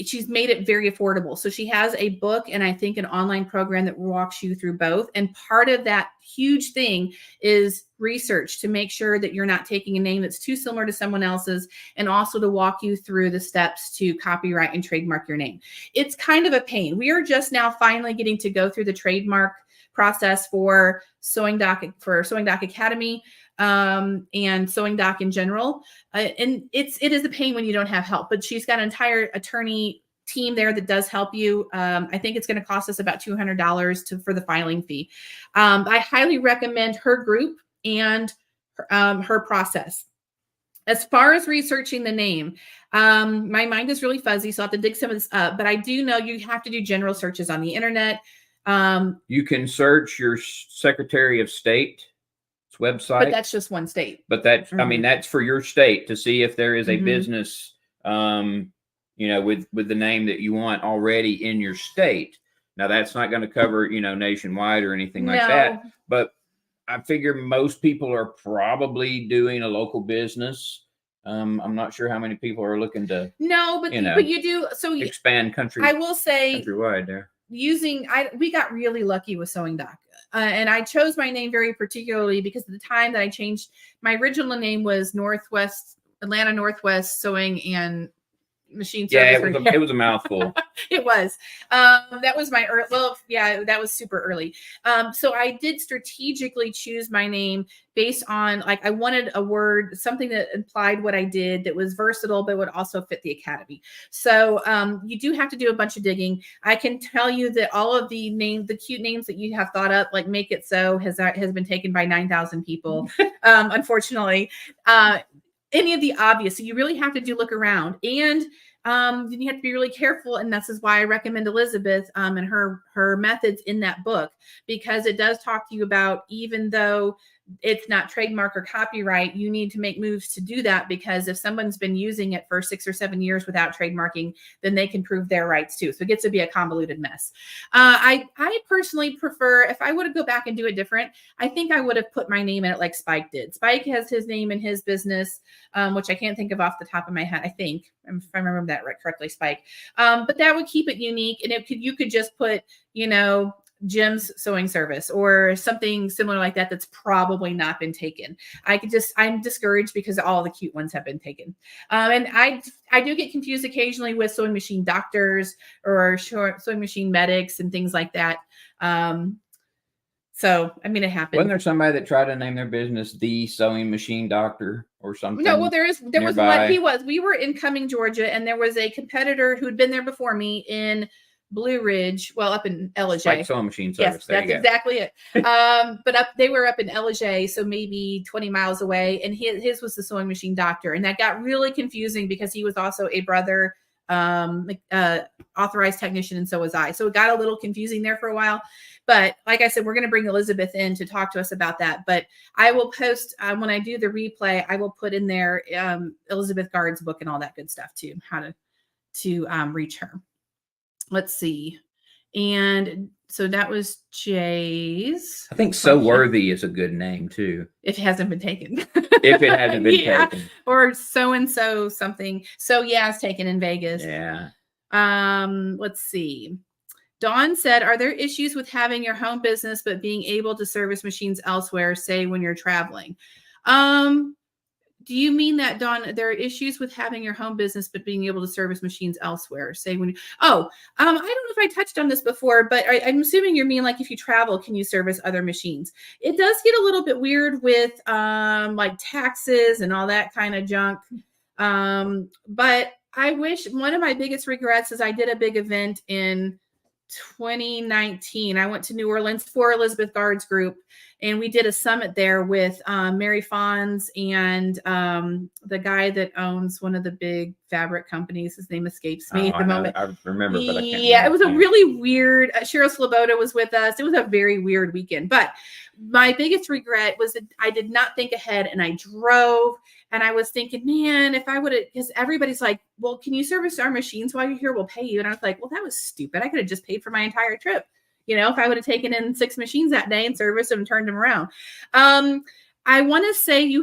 She's made it very affordable. So she has a book and I think an online program that walks you through both. And part of that huge thing is research to make sure that you're not taking a name that's too similar to someone else's, and also to walk you through the steps to copyright and trademark your name. It's kind of a pain. We are just now finally getting to go through the trademark process for Sewing Doc Academy. And Sewing Doc in general. And it is a pain when you don't have help, but she's got an entire attorney team there that does help you. I think it's going to cost us about $200 for the filing fee. I highly recommend her group and her process. As far as researching the name, my mind is really fuzzy, so I'll have to dig some of this up, but I do know you have to do general searches on the internet. You can search your Secretary of State website, but that's just one state. But that's, I mean, that's for your state to see if there is a business, with the name that you want already in your state. Now that's not going to cover, nationwide or anything like that. But I figure most people are probably doing a local business. I'm not sure how many people are looking to. No, but you do. So expand country. I will say countrywide there. We got really lucky with Sewing Doc. And I chose my name very particularly because at the time that I changed, my original name was Atlanta Northwest Sewing and machine Yeah, service. it was a mouthful. It was. That was my that was super early. So I did strategically choose my name based on, like, I wanted a word, something that implied what I did, that was versatile but would also fit the academy. So you do have to do a bunch of digging. I can tell you that all of the cute names that you have thought up, like Make It So, has been taken by 9,000 people. Unfortunately, any of the obvious. So you really have to look around, and then you have to be really careful. And this is why I recommend Elizabeth and her methods in that book, because it does talk to you about, even though it's not trademark or copyright, you need to make moves to do that, because if someone's been using it for 6 or 7 years without trademarking, then they can prove their rights too. So it gets to be a convoluted mess. I personally prefer, if I were to go back and do it different, I think I would have put my name in it like Spike did. Spike has his name in his business, which I can't think of off the top of my head. I think, if I remember that right correctly, Spike. But that would keep it unique, and you could just put, Jim's Sewing Service or something similar like that, that's probably not been taken. I'm discouraged because all the cute ones have been taken. And I do get confused occasionally with Sewing Machine Doctors or Sewing Machine Medics and things like that. So, I mean, it happens. Wasn't there somebody that tried to name their business The Sewing Machine Doctor or something? No, well, there was one. We were in Cumming, Georgia, and there was a competitor who had been there before me in Blue Ridge, up in Ellijay. Like Sewing Machine Service. Yes, that's exactly it. But they were up in Ellijay, so maybe 20 miles away, and his was the Sewing Machine Doctor, and that got really confusing because he was also a brother authorized technician, and so was I. So it got a little confusing there for a while. But like I said, we're going to bring Elizabeth in to talk to us about that. But I will post, when I do the replay, I will put in there Elizabeth Guard's book and all that good stuff too, how to reach her. Let's see. And so that was Jay's. I think So Worthy is a good name too. If it hasn't been taken. If it hasn't been taken. Or so-and-so something. So yeah, it's taken in Vegas. Yeah. Let's see. Dawn said, are there issues with having your home business but being able to service machines elsewhere, say when you're traveling? Do you mean that, Dawn, there are issues with having your home business but being able to service machines elsewhere? Say when I don't know if I touched on this before, but I'm assuming you mean like if you travel, can you service other machines? It does get a little bit weird with like taxes and all that kind of junk. But I wish, one of my biggest regrets is I did a big event in 2019. I went to New Orleans for Elizabeth Guard's group, and we did a summit there with Mary Fonz and the guy that owns one of the big fabric companies. His name escapes me at the moment. I remember, but I can't remember. Yeah, it was a really weird. Cheryl Sloboda was with us. It was a very weird weekend. But my biggest regret was that I did not think ahead, and I drove. And I was thinking, man, if I would have, because everybody's like, well, can you service our machines while you're here? We'll pay you. And I was like, well, that was stupid. I could have just paid for my entire trip. If I would have taken in 6 machines that day and serviced them and turned them around. I want to say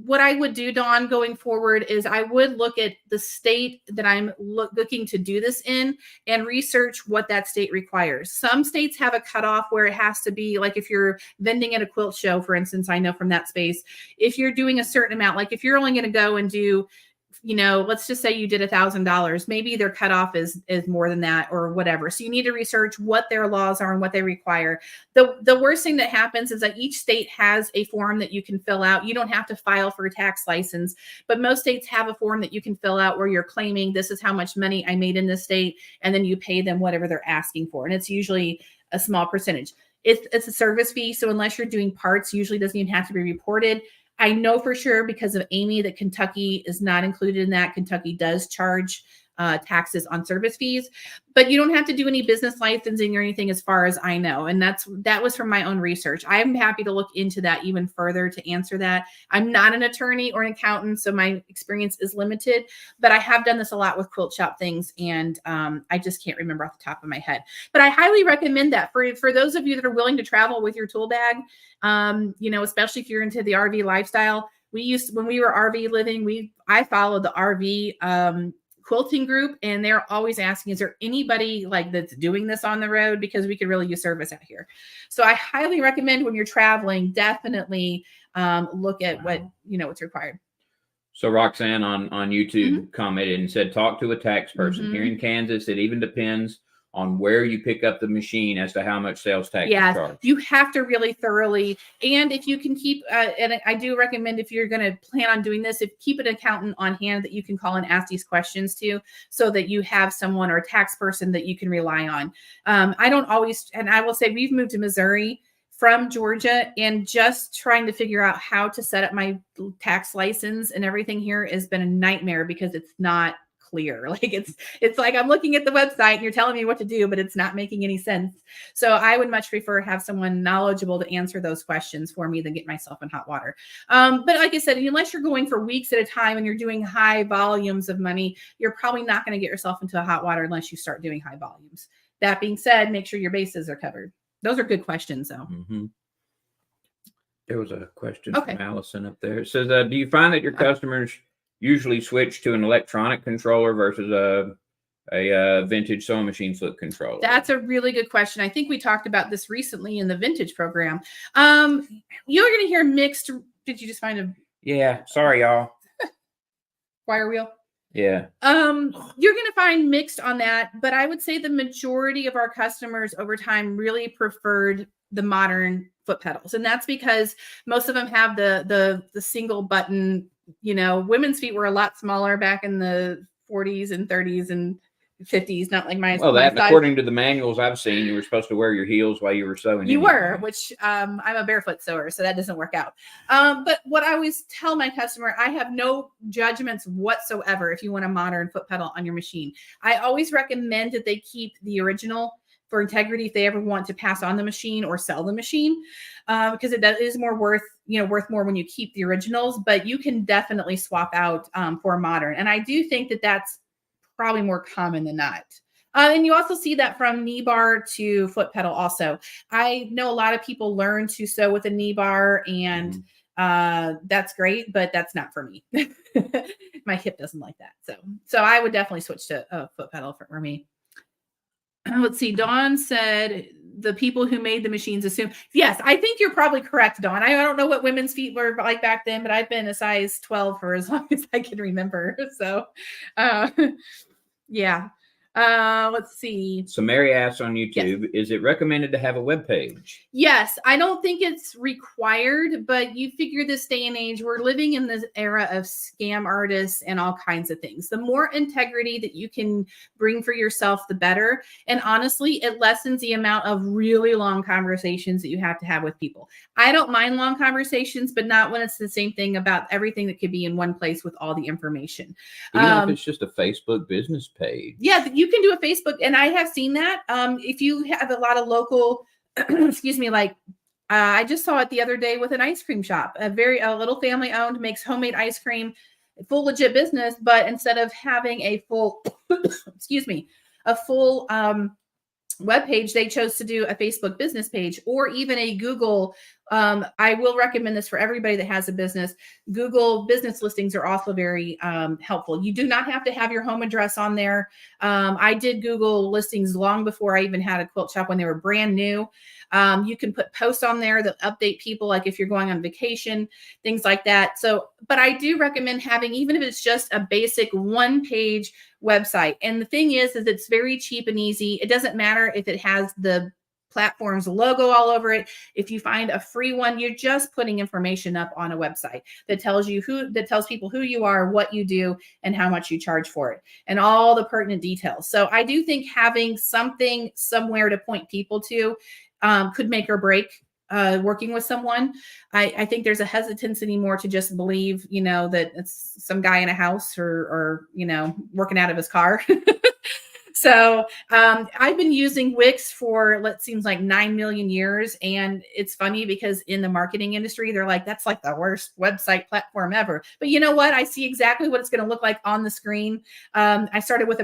what I would do, Dawn, going forward is I would look at the state that I'm looking to do this in and research what that state requires. Some states have a cutoff where it has to be, like if you're vending at a quilt show, for instance, I know from that space, if you're doing a certain amount, like if you're only going to go and do, let's just say you did $1,000, maybe their cutoff is more than that or whatever. So you need to research what their laws are and what they require. The worst thing that happens is that each state has a form that you can fill out. You don't have to file for a tax license, but most states have a form that you can fill out where you're claiming this is how much money I made in this state, and then you pay them whatever they're asking for. And it's usually a small percentage. It's a service fee. So unless you're doing parts, usually doesn't even have to be reported. I know for sure because of Amy that Kentucky is not included in that. Kentucky does charge taxes on service fees, but you don't have to do any business licensing or anything as far as I know. And that was from my own research. I'm happy to look into that even further to answer that. I'm not an attorney or an accountant, so my experience is limited, but I have done this a lot with quilt shop things, and I just can't remember off the top of my head. But I highly recommend that for those of you that are willing to travel with your tool bag, especially if you're into the RV lifestyle. When we were RV living, I followed the RV quilting group, and they're always asking, is there anybody like that's doing this on the road, because we could really use service out here. So I highly recommend when you're traveling, definitely look at what's required. So Roxanne on YouTube commented and said, talk to a tax person. Here in Kansas, it even depends on where you pick up the machine as to how much sales tax is charged. You have to really thoroughly, and if you can keep, and I do recommend if you're going to plan on doing this, keep an accountant on hand that you can call and ask these questions to, so that you have someone or a tax person that you can rely on. I don't always, and I will say we've moved to Missouri from Georgia, and just trying to figure out how to set up my tax license and everything here has been a nightmare because it's not clear. Like it's like I'm looking at the website and you're telling me what to do, but it's not making any sense. So I would much prefer have someone knowledgeable to answer those questions for me than get myself in hot water. But like I said, unless you're going for weeks at a time and you're doing high volumes of money, you're probably not going to get yourself into a hot water unless you start doing high volumes. That being said, make sure your bases are covered. Those are good questions, though. There was a question from Allison up there. It says, do you find that your customers usually switch to an electronic controller versus a vintage sewing machine flip controller? That's a really good question. I think we talked about this recently in the vintage program. You're going to hear mixed. Did you just find a? Yeah. Sorry, y'all. Wire wheel. Yeah. You're going to find mixed on that, but I would say the majority of our customers over time really preferred the modern foot pedals. And that's because most of them have the single button. You know, women's feet were a lot smaller back in the 40s and 30s and 50s, not like mine. Well, that according to the manuals I've seen, you were supposed to wear your heels while you were sewing. You were, which I'm a barefoot sewer, so that doesn't work out. But what I always tell my customer, I have no judgments whatsoever if you want a modern foot pedal on your machine. I always recommend that they keep the original for integrity if they ever want to pass on the machine or sell the machine, because it is more worth more when you keep the originals. But you can definitely swap out for modern, and I do think that that's probably more common than not. And you also see that from knee bar to foot pedal also. I know a lot of people learn to sew with a knee bar, and that's great, but that's not for me. My hip doesn't like that. So I would definitely switch to a foot pedal for me. Let's see. Dawn said the people who made the machines assume. Yes, I think you're probably correct, Dawn. I don't know what women's feet were like back then, but I've been a size 12 for as long as I can remember. So, yeah. Let's see. So Mary asks on YouTube, is it recommended to have a web page? Yes, I don't think it's required, but you figure this day and age, we're living in this era of scam artists and all kinds of things. The more integrity that you can bring for yourself, the better. And honestly, it lessens the amount of really long conversations that you have to have with people. I don't mind long conversations, but not when it's the same thing about everything that could be in one place with all the information. Even if it's just a Facebook business page. Yeah, you can do a Facebook, and I have seen that. If you have a lot of local, excuse me, like I just saw it the other day with an ice cream shop, a little family owned, makes homemade ice cream, full legit business, but instead of having a full, excuse me, a full web page, they chose to do a Facebook business page or even a Google. I will recommend this for everybody that has a business. Google business listings are also very helpful. You do not have to have your home address on there. I did Google listings long before I even had a quilt shop when they were brand new. You can put posts on there that update people, like if you're going on vacation, things like that. So, but I do recommend having, even if it's just a basic one-page website. And the thing is it's very cheap and easy. It doesn't matter if it has the platform's logo all over it. If you find a free one, you're just putting information up on a website that tells people who you are, what you do, and how much you charge for it, and all the pertinent details. So I do think having something somewhere to point people to could make or break working with someone. I think there's a hesitance anymore to just believe, that it's some guy in a house or working out of his car. So I've been using Wix for seems like 9 million years. And it's funny because in the marketing industry, they're like, that's like the worst website platform ever. But you know what? I see exactly what it's going to look like on the screen. I started with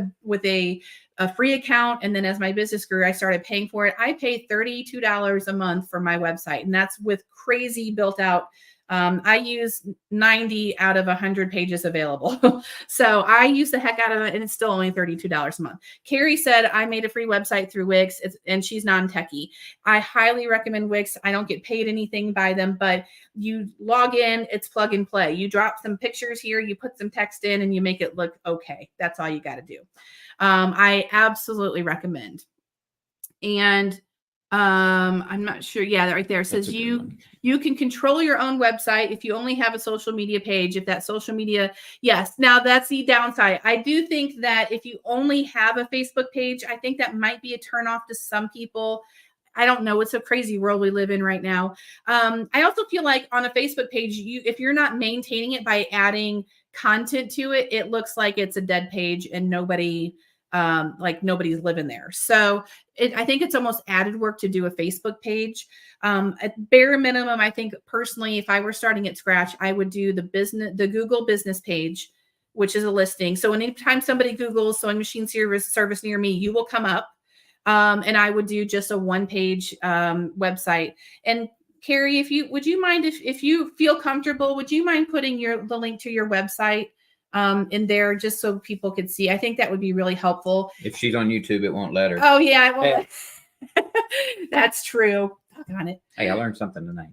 a free account. And then as my business grew, I started paying for it. I pay $32 a month for my website. And that's with crazy built out I use 90 out of 100 pages available. So I use the heck out of it, and it's still only $32 a month. Carrie said I made a free website through Wix, and she's non-techie. I highly recommend Wix. I don't get paid anything by them, but you log in, it's plug and play. You drop some pictures here, you put some text in, and you make it look okay. That's all you got to do. I absolutely recommend. And I'm not sure. Yeah, right there it says you can control your own website if you only have a social media page. If that social media, yes. Now that's the downside. I do think that if you only have a Facebook page, I think that might be a turnoff to some people. I don't know. It's a crazy world we live in right now. I also feel like on a Facebook page, if you're not maintaining it by adding content to it, it looks like it's a dead page and nobody's living there. So I think it's almost added work to do a Facebook page. At bare minimum, I think personally, if I were starting at scratch, I would do the Google business page, which is a listing. So anytime somebody Googles sewing machine service near me, you will come up. And I would do just a one-page website. And Carrie, would you mind if you feel comfortable, would you mind putting the link to your website in there just so people could see? I think that would be really helpful. If she's on YouTube, it won't let her. Oh yeah, well, that's true. Doggone it. Hey, I learned something tonight.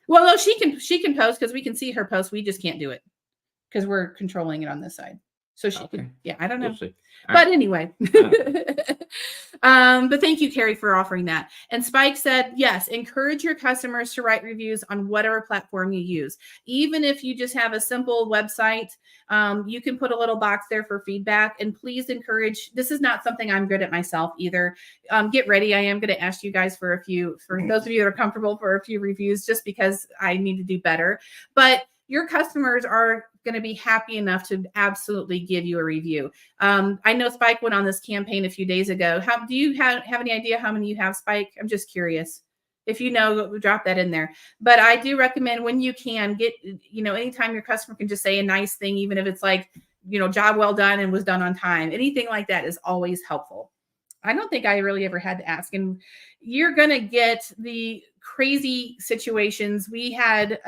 Well, no, she can post because we can see her post. We just can't do it because we're controlling it on this side. So she could, yeah, I don't know. We'll see. But anyway. But thank you, Carrie, for offering that. And Spike said, yes, encourage your customers to write reviews on whatever platform you use. Even if you just have a simple website, you can put a little box there for feedback. And please encourage, this is not something I'm good at myself either. Get ready. I am going to ask you guys for those of you that are comfortable, for a few reviews, just because I need to do better. But your customers are going to be happy enough to absolutely give you a review. I know Spike went on this campaign a few days ago. Do you have any idea how many you have, Spike? I'm just curious. If you know, drop that in there. But I do recommend when you can get, anytime your customer can just say a nice thing, even if it's like, job well done and was done on time, anything like that is always helpful. I don't think I really ever had to ask. And you're going to get the crazy situations. We had,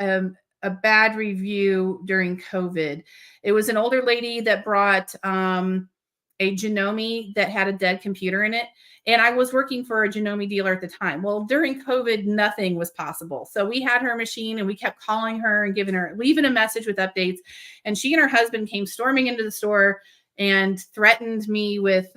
a bad review during COVID. It was an older lady that brought a Janome that had a dead computer in it. And I was working for a Janome dealer at the time. Well, during COVID, nothing was possible. So we had her machine and we kept calling her and leaving a message with updates. And she and her husband came storming into the store and threatened me with,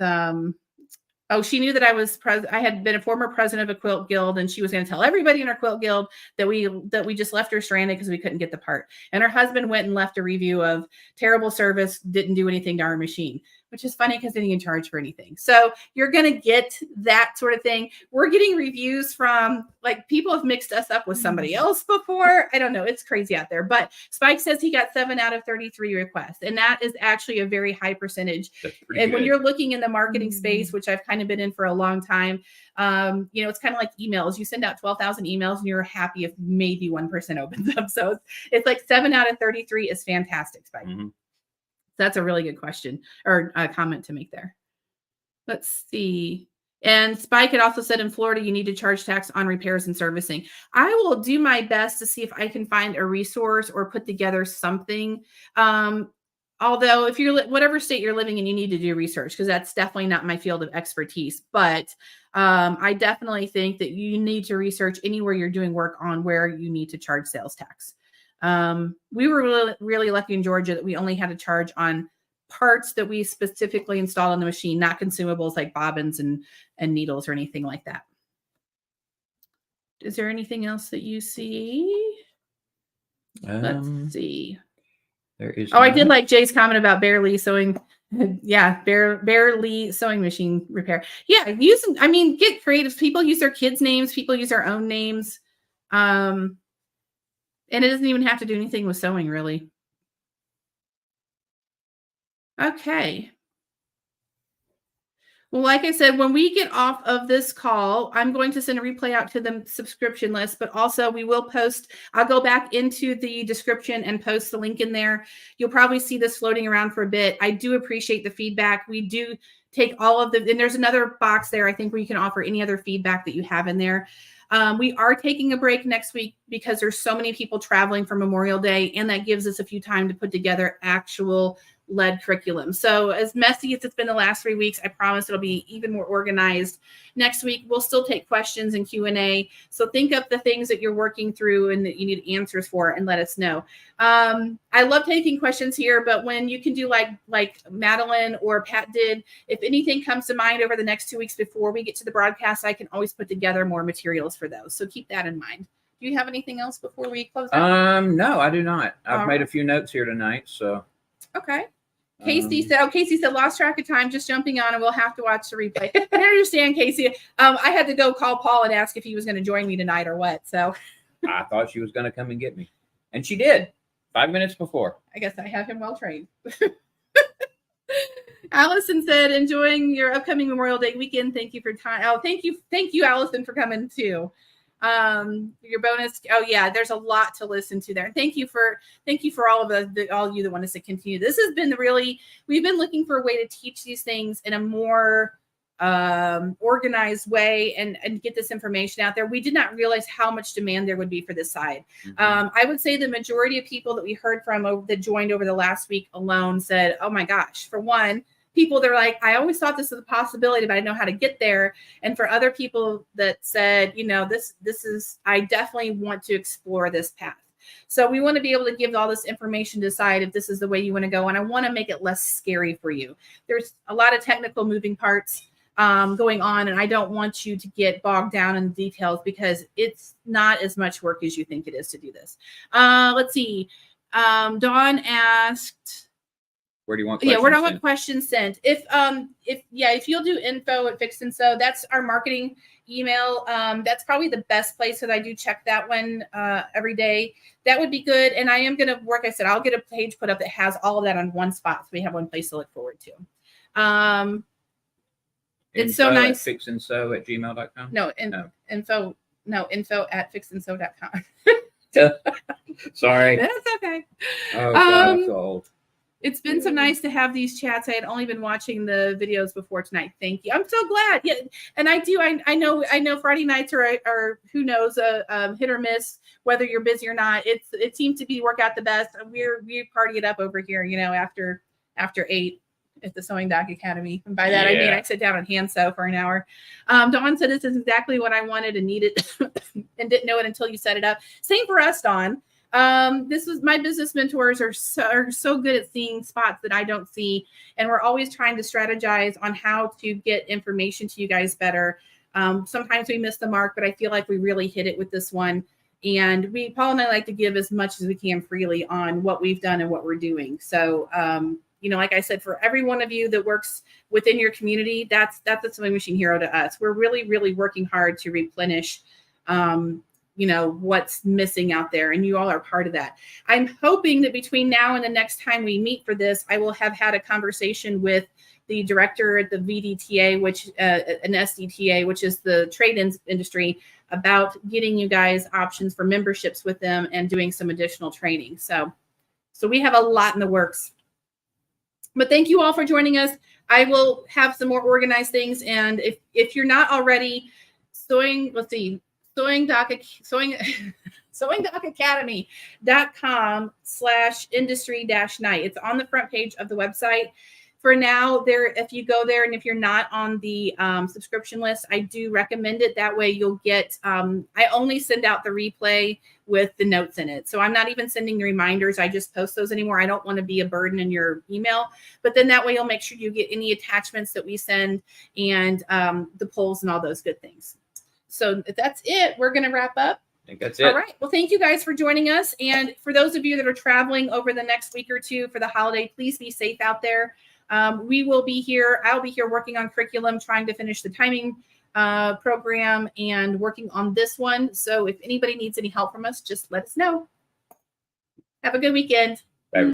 she knew that I had been a former president of a quilt guild, and she was going to tell everybody in our quilt guild that we just left her stranded because we couldn't get the part. And her husband went and left a review of terrible service, didn't do anything to our machine, which is funny because they didn't charge for anything. So you're going to get that sort of thing. We're getting reviews from, like, people have mixed us up with somebody else before. I don't know. It's crazy out there. But Spike says he got 7 out of 33 requests. And that is actually a very high percentage. And when you're looking in the marketing space, which I've kind of been in for a long time, it's kind of like emails. You send out 12,000 emails and you're happy if maybe 1% opens up. So it's like 7 out of 33 is fantastic, Spike. Mm-hmm. That's a really good question or a comment to make there. Let's see. And Spike had also said in Florida, you need to charge tax on repairs and servicing. I will do my best to see if I can find a resource or put together something. Although if you're whatever state you're living in, you need to do research because that's definitely not my field of expertise. But I definitely think that you need to research anywhere you're doing work on where you need to charge sales tax. We were really, really lucky in Georgia that we only had to charge on parts that we specifically installed on the machine, not consumables like bobbins and needles or anything like that. Is there anything else that you see? Let's see. There is. I did like Jay's comment about barely sewing. Yeah, barely sewing machine repair. Yeah, get creative. People use their kids' names. People use their own names. And it doesn't even have to do anything with sewing, really. Okay. Well, like I said, when we get off of this call, I'm going to send a replay out to the subscription list, but also we will post, I'll go back into the description and post the link in there. You'll probably see this floating around for a bit. I do appreciate the feedback. We do take all of the, and there's another box there, I think, where you can offer any other feedback that you have in there. We are taking a break next week because there's so many people traveling for Memorial Day, and that gives us a few time to put together actual led curriculum. So as messy as it's been the last 3 weeks, I promise it'll be even more organized. Next week, we'll still take questions and Q&A. So think of the things that you're working through and that you need answers for and let us know. I love taking questions here, but when you can do like Madeline or Pat did, if anything comes to mind over the next 2 weeks before we get to the broadcast, I can always put together more materials for those. So keep that in mind. Do you have anything else before we close out? No, I do not. I've All made a right. few notes here tonight, so. Okay. Casey said, lost track of time, just jumping on, and we'll have to watch the replay. I understand, Casey. I had to go call Paul and ask if he was going to join me tonight or what. So I thought she was going to come and get me. And she did 5 minutes before. I guess I have him well trained. Allison said, enjoying your upcoming Memorial Day weekend. Thank you for time. Oh, thank you, Allison, for coming too. Your bonus. Oh yeah, there's a lot to listen to there. Thank you for all of all of you that want us to continue. This has been we've been looking for a way to teach these things in a more organized way and get this information out there. We did not realize how much demand there would be for this side. Mm-hmm. I would say the majority of people that we heard from that joined over the last week alone said, oh my gosh, for one, people they're like, I always thought this was a possibility, but I didn't know how to get there. And for other people that said, this is, I definitely want to explore this path. So we want to be able to give all this information to decide if this is the way you want to go. And I want to make it less scary for you. There's a lot of technical moving parts going on, and I don't want you to get bogged down in the details because it's not as much work as you think it is to do this. Let's see. Dawn asked, where do you want questions where do I want questions sent? If you'll do info at Fix and Sew, that's our marketing email. That's probably the best place because I do check that one every day. That would be good. And I am gonna work, I said, I'll get a page put up that has all of that on one spot. So we have one place to look forward to. It's so nice. fixandsew@gmail.com. No, info at fixandsew.com. Sorry. That's okay. Oh, God, I'm so old. It's been so nice to have these chats. I had only been watching the videos before tonight. Thank you. I'm so glad. Yeah, and I know Friday nights are who knows hit or miss whether you're busy or not. It seems to be work out the best. We party it up over here. after 8 at the Sewing Doc Academy. And by that I mean I sit down and hand sew for an hour. Dawn said this is exactly what I wanted and needed, and didn't know it until you set it up. Same for us, Dawn. This was my business mentors are so good at seeing spots that I don't see. And we're always trying to strategize on how to get information to you guys better. Sometimes we miss the mark, but I feel like we really hit it with this one. And Paul and I like to give as much as we can freely on what we've done and what we're doing. So, like I said, for every one of you that works within your community, that's a Sewing Machine hero to us. We're really, really working hard to replenish, what's missing out there. And you all are part of that. I'm hoping that between now and the next time we meet for this, I will have had a conversation with the director at the VDTA, which an SDTA, which is the trade industry, about getting you guys options for memberships with them and doing some additional training. So we have a lot in the works. But thank you all for joining us. I will have some more organized things. And if you're not already sewingdocacademy.com/industry-night. It's on the front page of the website. For now, if you go there and if you're not on the subscription list, I do recommend it. That way you'll get, I only send out the replay with the notes in it. So I'm not even sending the reminders. I just post those anymore. I don't want to be a burden in your email, but then that way you'll make sure you get any attachments that we send and the polls and all those good things. So if that's it, we're going to wrap up. I think that's it. All right. Well, thank you guys for joining us. And for those of you that are traveling over the next week or two for the holiday, please be safe out there. We will be here. I'll be here working on curriculum, trying to finish the timing program and working on this one. So if anybody needs any help from us, just let us know. Have a good weekend.